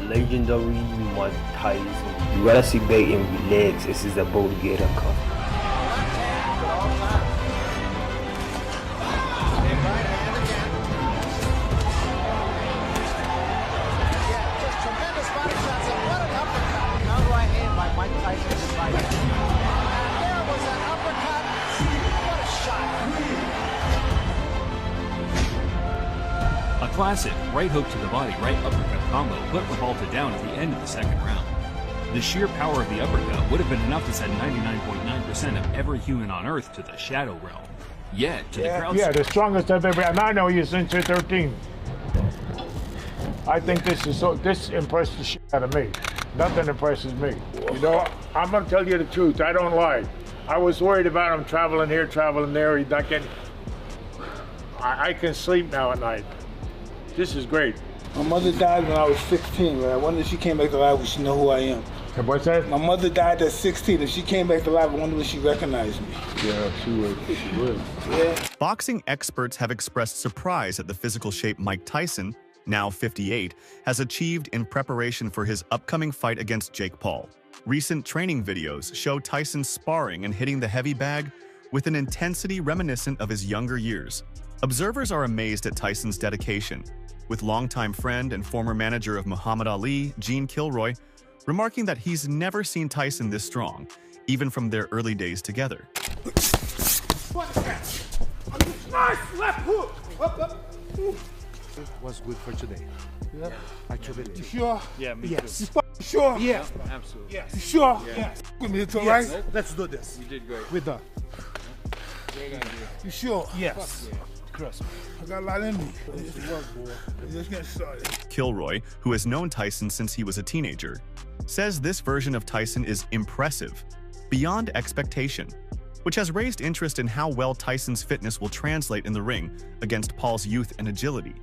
legendary Mike Tyson. You gotta sit back and relax. This is about to get a cup. Mike Tyson is right. And there was an uppercut. What a shot. A classic right hook to the body, right uppercut combo put Revolta down at the end of the second round. The sheer power of the uppercut would have been enough to send 99.9% of every human on Earth to the shadow realm. Yet, to the crowd... Yeah, the strongest I've ever... And I know you since you're 13. I think this impressed the shit out of me. Nothing impresses me. You know, I'm gonna tell you the truth. I don't lie. I was worried about him traveling here, traveling there. He's not getting... I can sleep now at night. This is great. My mother died when I was 16. Man. I wonder if she came back to life, would she know who I am? What's that? My mother died at 16. If she came back to life, I wonder if she recognized me. Yeah, she would. She would. Yeah. Boxing experts have expressed surprise at the physical shape Mike Tyson, now 58, has achieved in preparation for his upcoming fight against Jake Paul. Recent training videos show Tyson sparring and hitting the heavy bag with an intensity reminiscent of his younger years. Observers are amazed at Tyson's dedication, with longtime friend and former manager of Muhammad Ali, Gene Kilroy, remarking that he's never seen Tyson this strong, even from their early days together. Nice left hook! Up. Was good for today. Yeah. I took it. You sure? Yeah, me yes. too. You sure? Yeah, absolutely. Yes. You sure? Yeah. Yes. With me, it's all Yes. right? Let's do this. You did great. We're done. You sure? Yes. Yeah. Trust me. I got a lot in me. Just getting started. Kilroy, who has known Tyson since he was a teenager, says this version of Tyson is impressive, beyond expectation, which has raised interest in how well Tyson's fitness will translate in the ring against Paul's youth and agility.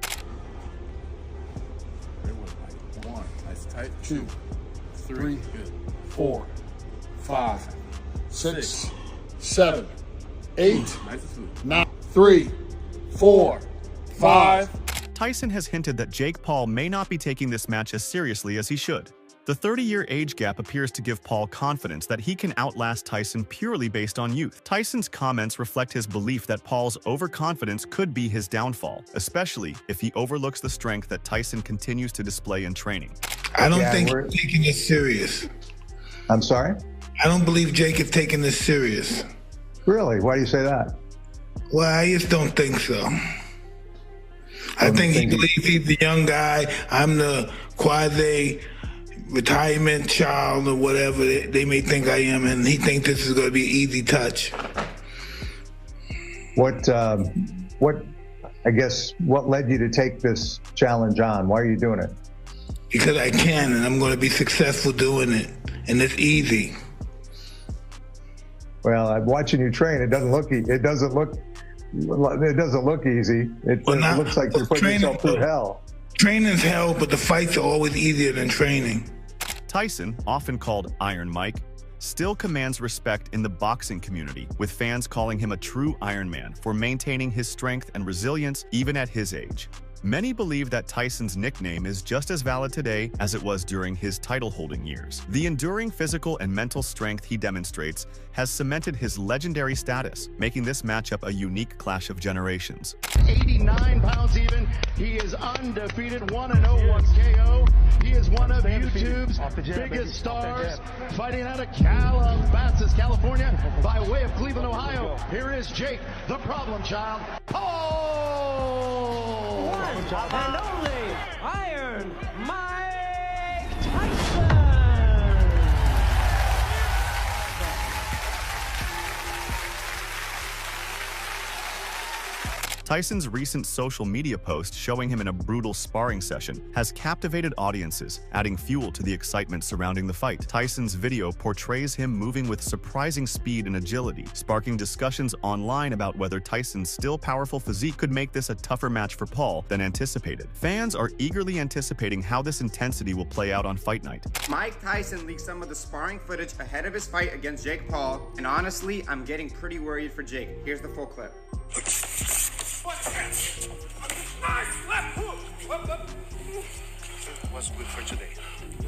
One, nice tight. 2, 3, 4, 5, 6, 7, 8, 9, 3, 4, 5. Tyson has hinted that Jake Paul may not be taking this match as seriously as he should. The 30-year age gap appears to give Paul confidence that he can outlast Tyson purely based on youth. Tyson's comments reflect his belief that Paul's overconfidence could be his downfall, especially if he overlooks the strength that Tyson continues to display in training. I don't think he's taking this serious. I'm sorry? I don't believe Jake is taking this serious. Really? Why do you say that? Well, I just don't think so. I think he believes he's the young guy. I'm the quasi-retirement child or whatever they may think I am, and he thinks this is going to be an easy touch. What led you to take this challenge on? Why are you doing it? Because I can, and I'm going to be successful doing it, and it's easy. Well, I'm watching you train. It doesn't look easy. It looks like you're putting yourself through hell. Training's hell, but the fights are always easier than training. Tyson, often called Iron Mike, still commands respect in the boxing community, with fans calling him a true Iron Man for maintaining his strength and resilience even at his age. Many believe that Tyson's nickname is just as valid today as it was during his title-holding years. The enduring physical and mental strength he demonstrates has cemented his legendary status, making this matchup a unique clash of generations. 89 pounds even. He is undefeated, 1-0 once KO. He is one of YouTube's biggest stars, fighting out of Calabasas, California, by way of Cleveland, Ohio. Here is Jake, the problem child, Paul! And only Iron Mike Tyson. Tyson's recent social media post showing him in a brutal sparring session has captivated audiences, adding fuel to the excitement surrounding the fight. Tyson's video portrays him moving with surprising speed and agility, sparking discussions online about whether Tyson's still powerful physique could make this a tougher match for Paul than anticipated. Fans are eagerly anticipating how this intensity will play out on fight night. Mike Tyson leaked some of the sparring footage ahead of his fight against Jake Paul, and honestly, I'm getting pretty worried for Jake. Here's the full clip. Nice left hook. What's good for today?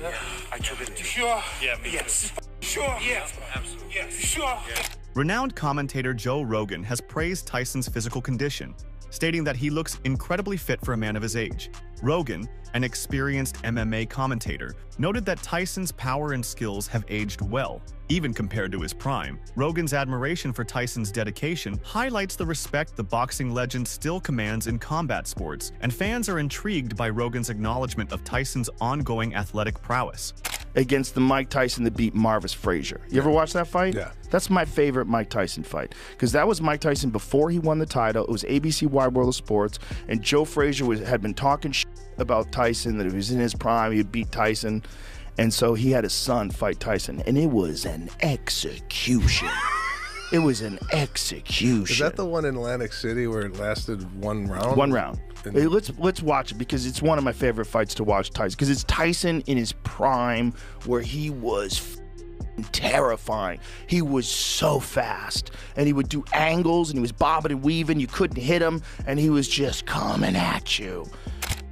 Yeah. I took it. You sure? Yeah, me yes. Too. Sure? Yeah. Absolutely. Yes. You sure? Yeah. Renowned commentator Joe Rogan has praised Tyson's physical condition, stating that he looks incredibly fit for a man of his age. Rogan, an experienced MMA commentator, noted that Tyson's power and skills have aged well, even compared to his prime. Rogan's admiration for Tyson's dedication highlights the respect the boxing legend still commands in combat sports, and fans are intrigued by Rogan's acknowledgement of Tyson's ongoing athletic prowess. Against the Mike Tyson that beat Marvis Frazier. You ever watch that fight? Yeah. That's my favorite Mike Tyson fight, because that was Mike Tyson before he won the title. It was ABC Wide World of Sports, and Joe Frazier had been talking about Tyson, that he was in his prime, he'd beat Tyson, and so he had his son fight Tyson, and it was an execution. It was an execution. Is that the one in Atlantic City where it lasted 1 round? 1 round. Hey, let's watch it, because it's one of my favorite fights to watch Tyson, because it's Tyson in his prime where he was terrifying. He was so fast, and he would do angles, and he was bobbing and weaving. You couldn't hit him, and he was just coming at you.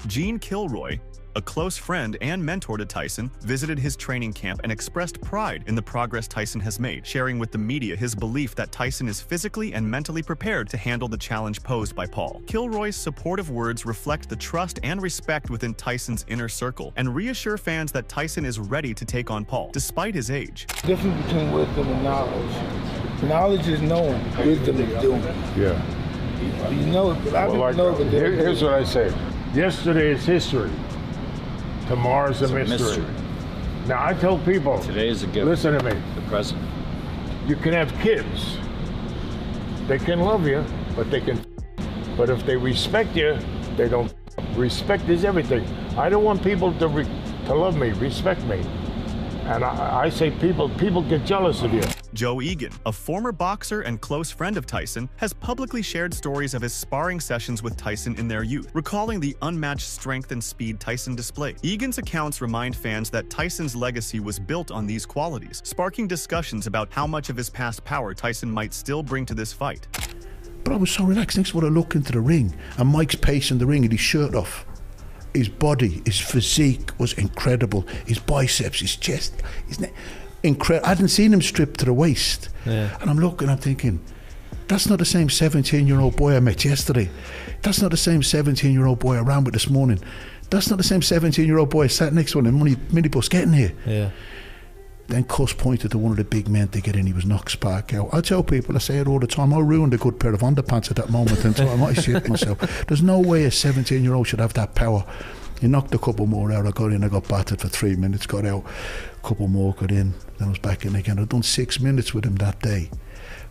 Gene Kilroy, a close friend and mentor to Tyson, visited his training camp and expressed pride in the progress Tyson has made, sharing with the media his belief that Tyson is physically and mentally prepared to handle the challenge posed by Paul. Kilroy's supportive words reflect the trust and respect within Tyson's inner circle and reassure fans that Tyson is ready to take on Paul, despite his age. The difference between wisdom and knowledge. Knowledge is knowing, wisdom is doing. Yeah. You know, here's what I say. Yesterday is history. Tomorrow's a mystery. Now, I tell people, today is a gift. Listen to me. The present. You can have kids. They can love you, but but if they respect you, they don't. Respect is everything. I don't want people to love me, respect me. And I say people get jealous of you. Joe Egan, a former boxer and close friend of Tyson, has publicly shared stories of his sparring sessions with Tyson in their youth, recalling the unmatched strength and speed Tyson displayed. Egan's accounts remind fans that Tyson's legacy was built on these qualities, sparking discussions about how much of his past power Tyson might still bring to this fight. But I was so relaxed. Next one, I look into the ring, and Mike's pacing the ring with his shirt off. His body, his physique was incredible. His biceps, his chest, his neck. Incredible. I hadn't seen him stripped to the waist. Yeah. And I'm looking, I'm thinking, that's not the same 17-year-old boy I met yesterday. That's not the same 17-year-old boy I ran with this morning. That's not the same 17-year-old boy I sat next to on the minibus getting here. Yeah. Then Cuss pointed to one of the big men to get in. He was knocked spark out. I tell people, I say it all the time, I ruined a good pair of underpants at that moment in time. I shit myself. There's no way a 17-year-old should have that power. He knocked a couple more out. I got in, I got battered for 3 minutes, got out. A couple more, got in, then I was back in again. I'd done 6 minutes with him that day.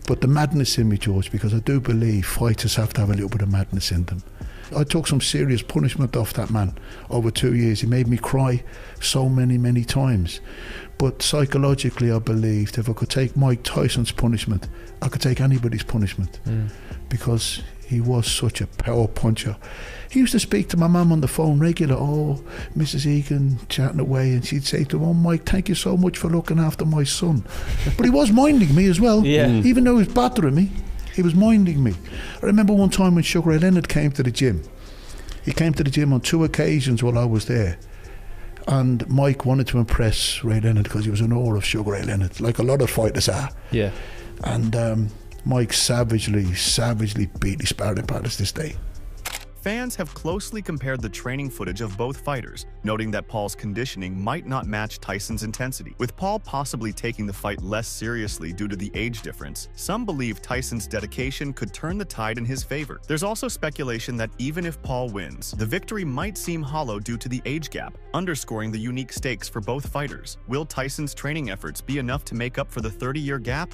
But the madness in me, George, because I do believe fighters have to have a little bit of madness in them. I took some serious punishment off that man over 2 years. He made me cry so many times. But psychologically, I believed if I could take Mike Tyson's punishment, I could take anybody's punishment. Because he was such a power puncher. He used to speak to my mum on the phone regular. Oh, Mrs. Egan, chatting away, and she'd say to him, oh, Mike, thank you so much for looking after my son. But he was minding me as well. Yeah. Even though he was battering me, he was minding me. I remember one time when Sugar Ray Leonard came to the gym. He came to the gym on 2 occasions while I was there. And Mike wanted to impress Ray Leonard because he was in awe of Sugar Ray Leonard, like a lot of fighters are. Yeah. And Mike savagely beat his sparring partners this day. Fans have closely compared the training footage of both fighters, noting that Paul's conditioning might not match Tyson's intensity. With Paul possibly taking the fight less seriously due to the age difference, some believe Tyson's dedication could turn the tide in his favor. There's also speculation that even if Paul wins, the victory might seem hollow due to the age gap, underscoring the unique stakes for both fighters. Will Tyson's training efforts be enough to make up for the 30-year gap?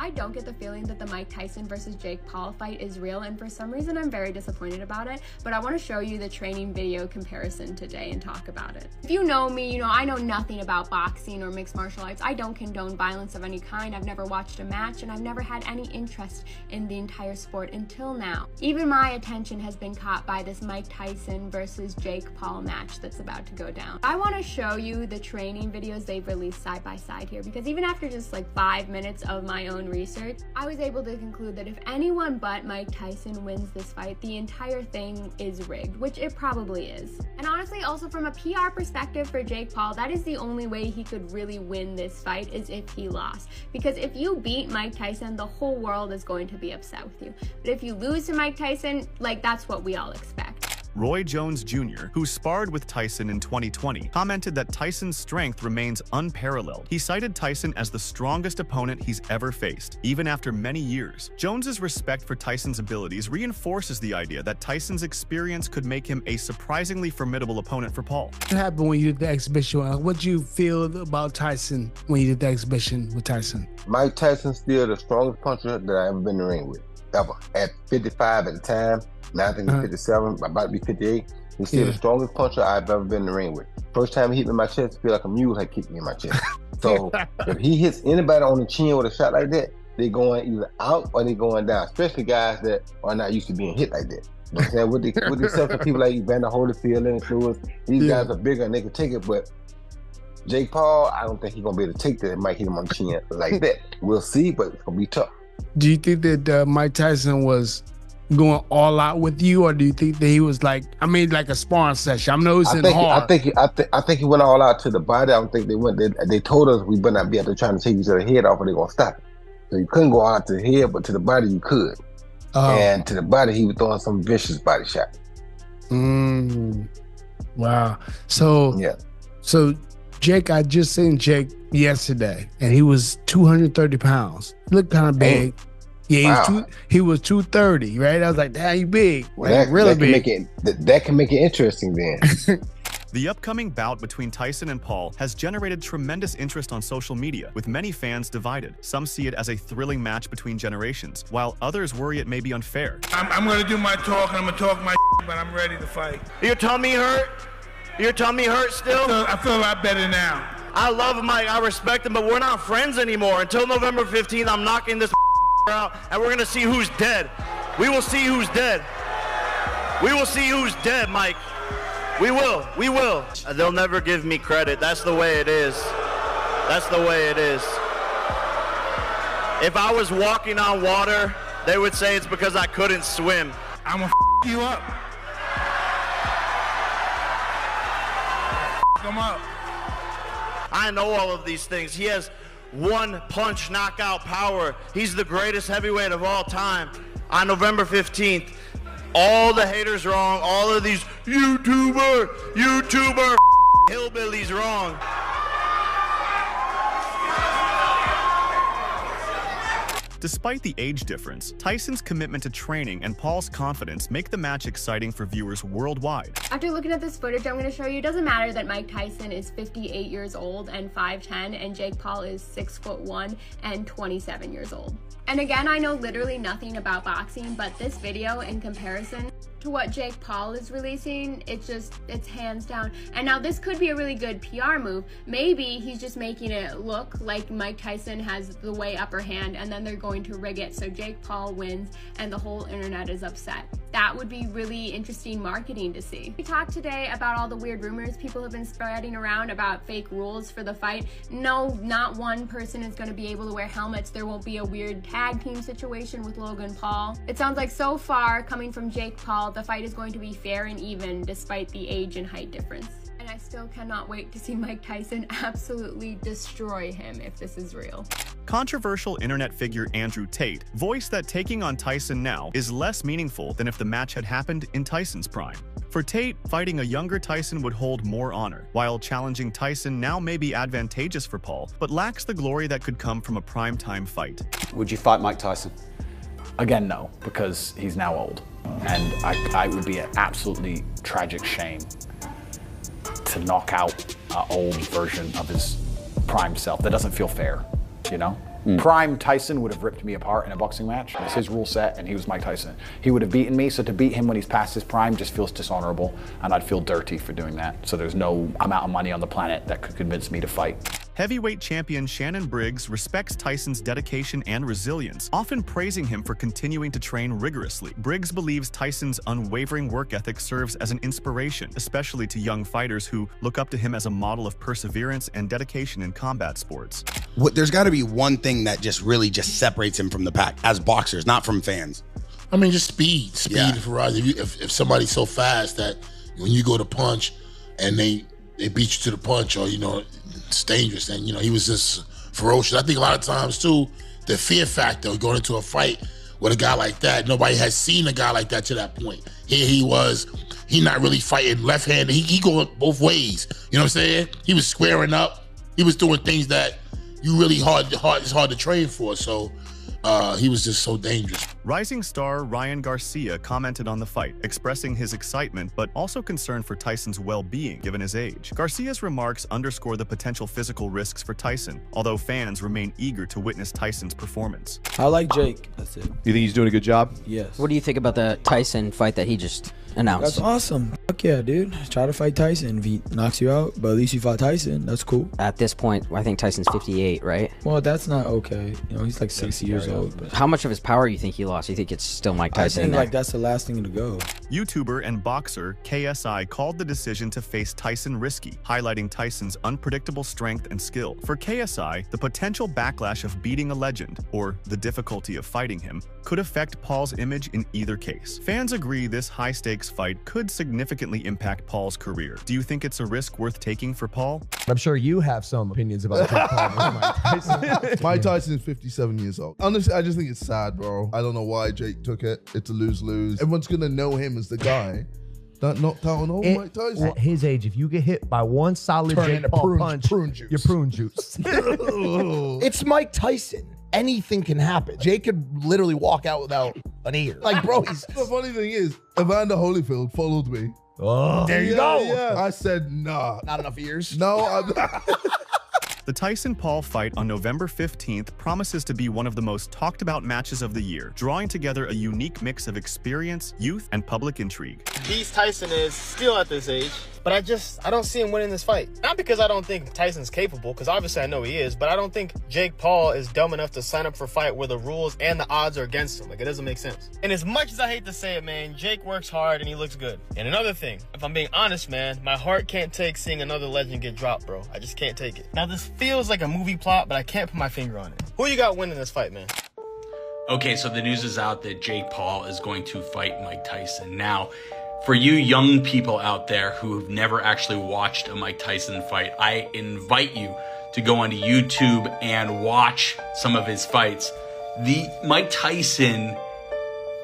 I don't get the feeling that the Mike Tyson versus Jake Paul fight is real, and for some reason I'm very disappointed about it, but I want to show you the training video comparison today and talk about it. If you know me, you know I know nothing about boxing or mixed martial arts. I don't condone violence of any kind. I've never watched a match, and I've never had any interest in the entire sport until now. Even my attention has been caught by this Mike Tyson versus Jake Paul match that's about to go down. I want to show you the training videos they've released side by side here, because even after just like 5 minutes of my own research, research, I was able to conclude that if anyone but Mike Tyson wins this fight, the entire thing is rigged, which it probably is. And honestly, also from a PR perspective for Jake Paul, that is the only way he could really win this fight, is if he lost. Because if you beat Mike Tyson, the whole world is going to be upset with you. But if you lose to Mike Tyson, like, that's what we all expect. Roy Jones Jr., who sparred with Tyson in 2020, commented that Tyson's strength remains unparalleled. He cited Tyson as the strongest opponent he's ever faced, even after many years. Jones's respect for Tyson's abilities reinforces the idea that Tyson's experience could make him a surprisingly formidable opponent for Paul. What happened when you did the exhibition? What did you feel about Tyson when you did the exhibition with Tyson? Mike Tyson's still the strongest puncher that I've ever been in the ring with, ever. At 55 at the time, now I think he's 57, about to be 58. He's still the strongest puncher I've ever been in the ring with. First time he hit me in my chest, I feel like a mule had kicked me in my chest. So if he hits anybody on the chin with a shot like that, they're going either out or they're going down, especially guys that are not used to being hit like that. You know what I'm saying? With the exception of people like Evander Holyfield and Lewis, these guys are bigger and they can take it, but Jake Paul, I don't think he's going to be able to take that and might hit him on the chin like that. We'll see, but it's going to be tough. Do you think that Mike Tyson was going all out with you, or do you think that he was like a sparring session? I'm noticing hard. I think he went all out to the body. I don't think they went. They told us we better not be out there trying to take each other's head off, or they're gonna stop it. So you couldn't go all out to the head, but to the body you could. And to the body, he was throwing some vicious body shot. Wow. So yeah. So Jake, I just seen Jake yesterday, and he was 230 pounds. He looked kind of big. Yeah, he was 230, right? I was like, damn, you big. Well, like, really big. That can make it interesting then. The upcoming bout between Tyson and Paul has generated tremendous interest on social media, with many fans divided. Some see it as a thrilling match between generations, while others worry it may be unfair. I'm going to do my talk, and I'm going to talk my but I'm ready to fight. Your tummy hurt? Your tummy hurt still? I feel a lot better now. I love Mike, I respect him, but we're not friends anymore. Until November 15th, I'm knocking this out, and we're gonna see who's dead. We will see who's dead. We will see who's dead, Mike. We will. They'll never give me credit. That's the way it is. That's the way it is. If I was walking on water, they would say it's because I couldn't swim. I'm gonna you up. Come up. I know all of these things. He has one punch knockout power. He's the greatest heavyweight of all time. On November 15th, all the haters wrong, all of these YouTuber hillbillies wrong. Despite the age difference, Tyson's commitment to training and Paul's confidence make the match exciting for viewers worldwide. After looking at this footage I'm going to show you, it doesn't matter that Mike Tyson is 58 years old and 5'10", and Jake Paul is 6'1" and 27 years old. And again, I know literally nothing about boxing, but this video in comparison to what Jake Paul is releasing, it's hands down. And now this could be a really good PR move. Maybe he's just making it look like Mike Tyson has the way upper hand, and then they're going to rig it so Jake Paul wins and the whole internet is upset. That would be really interesting marketing to see. We talked today about all the weird rumors people have been spreading around about fake rules for the fight. No, not one person is going to be able to wear helmets. There won't be a weird tag team situation with Logan Paul. It sounds like so far, coming from Jake Paul, the fight is going to be fair and even despite the age and height difference. And I still cannot wait to see Mike Tyson absolutely destroy him if this is real. Controversial internet figure Andrew Tate voiced that taking on Tyson now is less meaningful than if the match had happened in Tyson's prime. For Tate, fighting a younger Tyson would hold more honor, while challenging Tyson now may be advantageous for Paul, but lacks the glory that could come from a primetime fight. Would you fight Mike Tyson? Again, no, because he's now old. And I would be an absolutely tragic shame to knock out an old version of his prime self. That doesn't feel fair, you know? Prime Tyson would have ripped me apart in a boxing match. It's his rule set, and he was Mike Tyson. He would have beaten me, so to beat him when he's past his prime just feels dishonorable, and I'd feel dirty for doing that. So there's no amount of money on the planet that could convince me to fight. Heavyweight champion Shannon Briggs respects Tyson's dedication and resilience, often praising him for continuing to train rigorously. Briggs believes Tyson's unwavering work ethic serves as an inspiration, especially to young fighters who look up to him as a model of perseverance and dedication in combat sports. There's got to be one thing that just really just separates him from the pack as boxers, not from fans. I mean, just speed for us. If somebody's so fast that when you go to punch and they beat you to the punch, or it's dangerous. And he was just ferocious. I think a lot of times too, the fear factor going into a fight with a guy like that. Nobody has seen a guy like that to that point. Here he was. He not really fighting left-handed. He going both ways. You know what I'm saying? He was squaring up. He was doing things that you really it's hard to train for. So he was just so dangerous. Rising star Ryan Garcia commented on the fight, expressing his excitement but also concern for Tyson's well-being given his age. Garcia's remarks underscore the potential physical risks for Tyson, although fans remain eager to witness Tyson's performance. I like Jake. That's it. You think he's doing a good job? Yes. What do you think about the Tyson fight that he just announced? That's awesome. Fuck yeah, dude. Try to fight Tyson. If he knocks you out, but at least you fought Tyson. That's cool. At this point, I think Tyson's 58, right? Well, that's not okay. He's like 60 years old. But how much of his power do you think he lost? Do you think it's still Mike Tyson? I think like that's the last thing to go. YouTuber and boxer KSI called the decision to face Tyson risky, highlighting Tyson's unpredictable strength and skill. For KSI, the potential backlash of beating a legend, or the difficulty of fighting him, could affect Paul's image in either case. Fans agree this high-stakes fight could significantly impact Paul's career. Do you think it's a risk worth taking for Paul? I'm sure you have some opinions about Jake Paul versus Mike Tyson. Mike Tyson is 57 years old. Honestly, I just think it's sad, bro. I don't know why Jake took it. It's a lose-lose. Everyone's gonna know him as the guy that knocked out an old Mike Tyson. At his age, if you get hit by one solid Jake Paul punch, prune juice. you're prune juice. It's Mike Tyson. Anything can happen. Jake could literally walk out without an ear. Like, bro, he's... The funny thing is, Evander Holyfield followed me. Oh, there you go. Yeah. I said, nah. Not enough ears? No, The Tyson-Paul fight on November 15th promises to be one of the most talked-about matches of the year, drawing together a unique mix of experience, youth, and public intrigue. Beast Tyson is still at this age, but I don't see him winning this fight. Not because I don't think Tyson's capable, because obviously I know he is, but I don't think Jake Paul is dumb enough to sign up for a fight where the rules and the odds are against him. Like, it doesn't make sense. And as much as I hate to say it, man, Jake works hard and he looks good. And another thing, if I'm being honest, man, my heart can't take seeing another legend get dropped, bro. I just can't take it. Now, this feels like a movie plot, but I can't put my finger on it. Who you got winning this fight, man? Okay, so the news is out that Jake Paul is going to fight Mike Tyson. Now, for you young people out there who have never actually watched a Mike Tyson fight, I invite you to go onto YouTube and watch some of his fights. Mike Tyson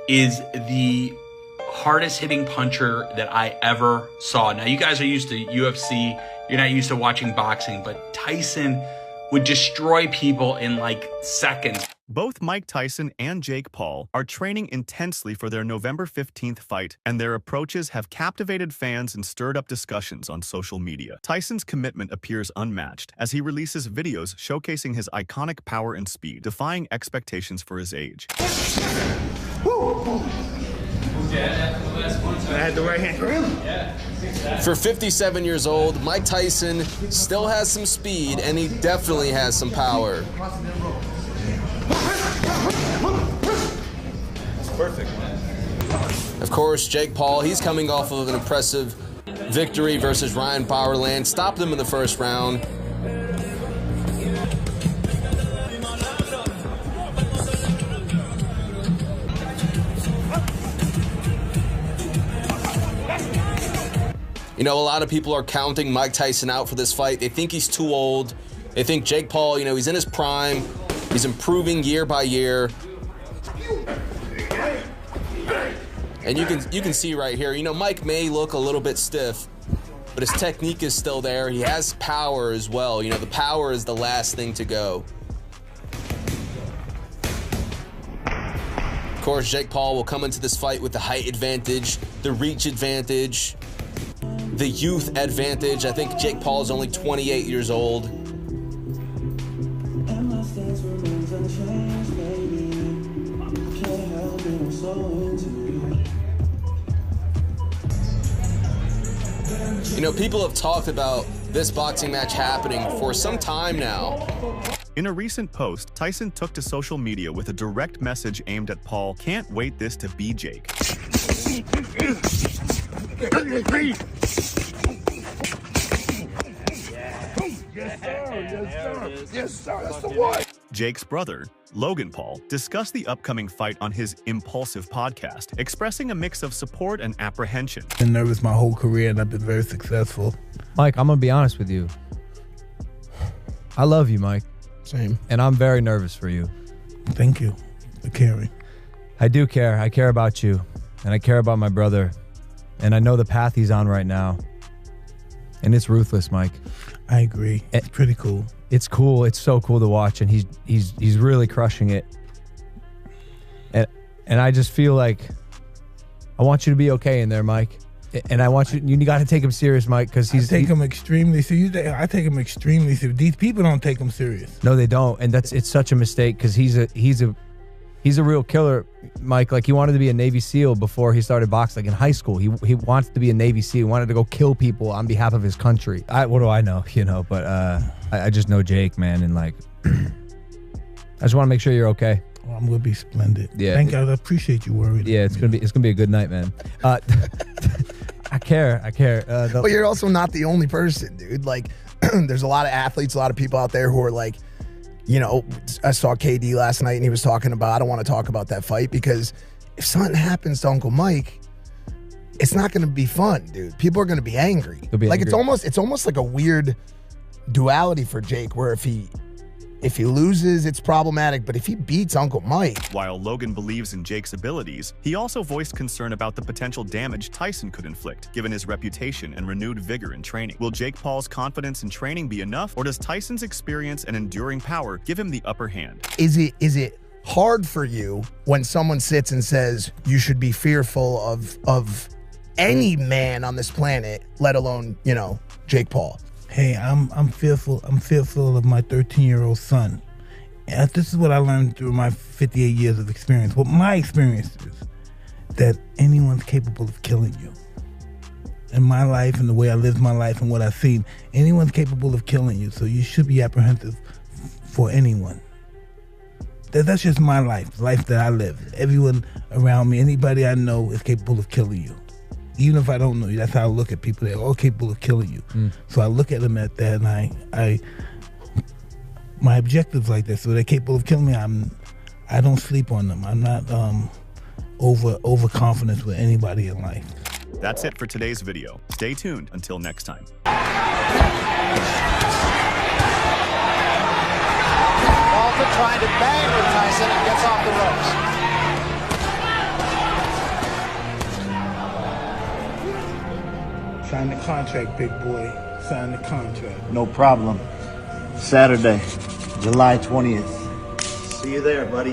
is the hardest hitting puncher that I ever saw. Now, you guys are used to UFC. You're not used to watching boxing, but Tyson would destroy people in like seconds. Both Mike Tyson and Jake Paul are training intensely for their November 15th fight, and their approaches have captivated fans and stirred up discussions on social media. Tyson's commitment appears unmatched as he releases videos showcasing his iconic power and speed, defying expectations for his age. I had the right hand. For 57 years old, Mike Tyson still has some speed, and he definitely has some power. That's perfect, man. Of course, Jake Paul, he's coming off of an impressive victory versus Ryan Bowerland. Stopped him in the first round. You know, a lot of people are counting Mike Tyson out for this fight. They think he's too old. They think Jake Paul, he's in his prime. He's improving year by year. And you can see right here, Mike may look a little bit stiff, but his technique is still there. He has power as well. The power is the last thing to go. Of course, Jake Paul will come into this fight with the height advantage, the reach advantage, the youth advantage. I think Jake Paul is only 28 years old. People have talked about this boxing match happening for some time now. In a recent post, Tyson took to social media with a direct message aimed at Paul. Can't wait this to be Jake. Yes, sir. Yes, sir. Yes, sir. That's the one. Jake's brother, Logan Paul, discussed the upcoming fight on his Impulsive podcast, expressing a mix of support and apprehension. I've been nervous my whole career, and I've been very successful. Mike, I'm gonna be honest with you. I love you, Mike. Same. And I'm very nervous for you. Thank you for caring. I do care. I care about you. And I care about my brother. And I know the path he's on right now. And it's ruthless, Mike. I agree. It's pretty cool. It's cool. It's so cool to watch, and he's really crushing it. And I just feel like I want you to be okay in there, Mike. And I want you got to take him serious, Mike, because I take him extremely serious. I take him extremely serious. These people don't take him serious. No, they don't, and it's such a mistake because he's a real killer, Mike. Like, he wanted to be a Navy SEAL before he started boxing. Like in high school, he wanted to be a Navy SEAL. He wanted to go kill people on behalf of his country. What do I know? But I just know Jake, man, and like, I just want to make sure you're okay. Well, I'm gonna be splendid. Yeah. Thank God. I appreciate you worrying. Yeah, it's gonna be a good night, man. I care. But you're also not the only person, dude. Like, there's a lot of athletes, a lot of people out there who are like, I saw KD last night and he was talking about, I don't want to talk about that fight because if something happens to Uncle Mike, it's not going to be fun, dude. People are going to be angry. Like, it's almost like a weird duality for Jake where if he loses, it's problematic, but if he beats Uncle Mike. While Logan believes in Jake's abilities, he also voiced concern about the potential damage Tyson could inflict, given his reputation and renewed vigor in training. Will Jake Paul's confidence in training be enough, or does Tyson's experience and enduring power give him the upper hand? Is it hard for you when someone sits and says you should be fearful of any man on this planet, let alone, Jake Paul? Hey, I'm fearful. I'm fearful of my 13-year-old son. And this is what I learned through my 58 years of experience. What my experience is that anyone's capable of killing you. In my life and the way I lived my life and what I've seen, anyone's capable of killing you. So you should be apprehensive for anyone. That's just my life, the life that I live. Everyone around me, anybody I know is capable of killing you. Even if I don't know you, that's how I look at people. They're all capable of killing you. So I look at them at that, and my objective's like that. So they're capable of killing me. I don't sleep on them. I'm not overconfident with anybody in life. That's it for today's video. Stay tuned until next time. Walter trying to bang with Tyson and gets off the ropes. Sign the contract, big boy. Sign the contract. No problem. Saturday, July 20th. See you there, buddy.